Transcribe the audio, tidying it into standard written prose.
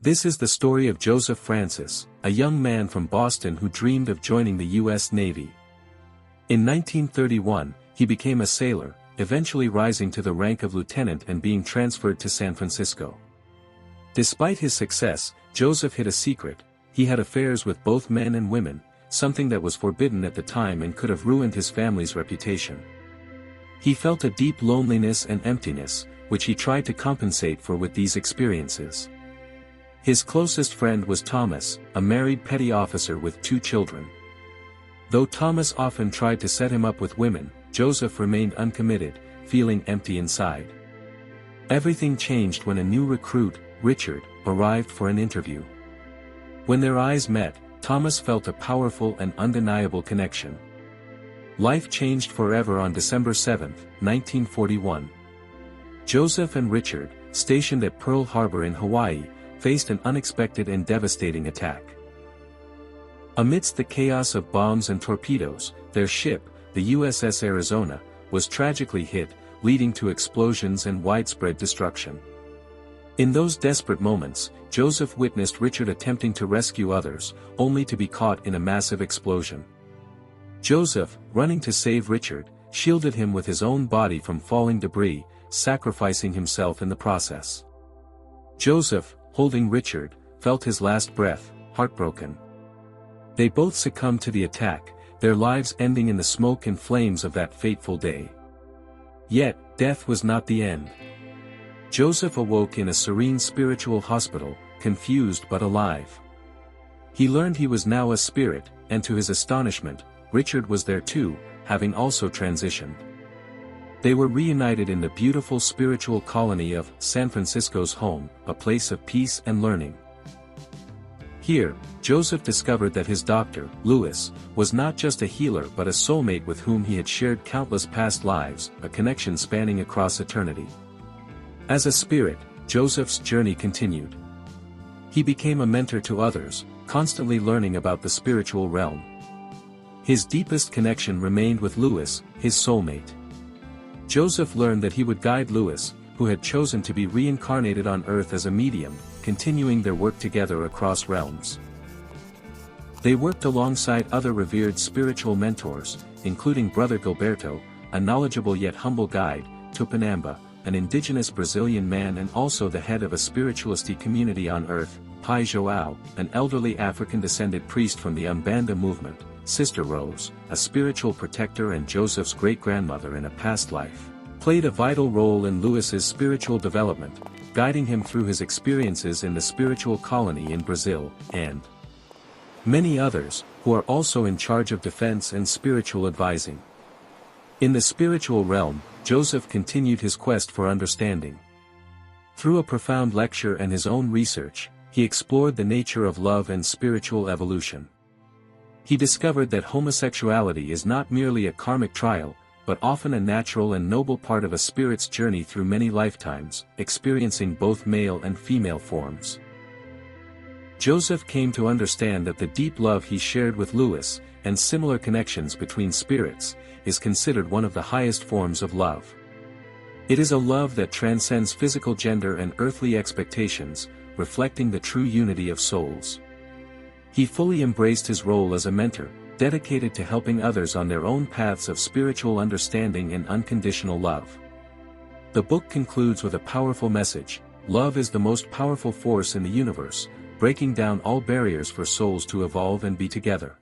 This is the story of Joseph Francis, a young man from Boston who dreamed of joining the U.S. Navy. In 1931, he became a sailor, eventually rising to the rank of lieutenant and being transferred to San Francisco. Despite his success, Joseph hid a secret: he had affairs with both men and women, something that was forbidden at the time and could have ruined his family's reputation. He felt a deep loneliness and emptiness, which he tried to compensate for with these experiences. His closest friend was Thomas, a married petty officer with 2 children. Though Thomas often tried to set him up with women, Joseph remained uncommitted, feeling empty inside. Everything changed when a new recruit, Richard, arrived for an interview. When their eyes met, Thomas felt a powerful and undeniable connection. Life changed forever on December 7, 1941. Joseph and Richard, stationed at Pearl Harbor in Hawaii, faced an unexpected and devastating attack. Amidst the chaos of bombs and torpedoes, their ship, the USS Arizona, was tragically hit, leading to explosions and widespread destruction. In those desperate moments, Joseph witnessed Richard attempting to rescue others, only to be caught in a massive explosion. Joseph, running to save Richard, shielded him with his own body from falling debris, sacrificing himself in the process. Joseph, holding Richard, felt his last breath, heartbroken. They both succumbed to the attack, their lives ending in the smoke and flames of that fateful day. Yet, death was not the end. Joseph awoke in a serene spiritual hospital, confused but alive. He learned he was now a spirit, and to his astonishment, Richard was there too, having also transitioned. They were reunited in the beautiful spiritual colony of San Francisco's home, a place of peace and learning. Here, Joseph discovered that his doctor, Lewis, was not just a healer but a soulmate with whom he had shared countless past lives, a connection spanning across eternity. As a spirit, Joseph's journey continued. He became a mentor to others, constantly learning about the spiritual realm. His deepest connection remained with Lewis, his soulmate. Joseph learned that he would guide Lewis, who had chosen to be reincarnated on Earth as a medium, continuing their work together across realms. They worked alongside other revered spiritual mentors, including Brother Gilberto, a knowledgeable yet humble guide, Tupinamba, an indigenous Brazilian man and also the head of a spiritualist community on Earth, Pai Joao, an elderly African-descended priest from the Umbanda movement, Sister Rose, a spiritual protector and Joseph's great-grandmother in a past life, played a vital role in Lewis's spiritual development, guiding him through his experiences in the spiritual colony in Brazil, and many others, who are also in charge of defense and spiritual advising. In the spiritual realm, Joseph continued his quest for understanding. Through a profound lecture and his own research, he explored the nature of love and spiritual evolution. He discovered that homosexuality is not merely a karmic trial, but often a natural and noble part of a spirit's journey through many lifetimes, experiencing both male and female forms. Joseph came to understand that the deep love he shared with Lewis, and similar connections between spirits, is considered one of the highest forms of love. It is a love that transcends physical gender and earthly expectations, reflecting the true unity of souls. He fully embraced his role as a mentor, dedicated to helping others on their own paths of spiritual understanding and unconditional love. The book concludes with a powerful message: love is the most powerful force in the universe, breaking down all barriers for souls to evolve and be together.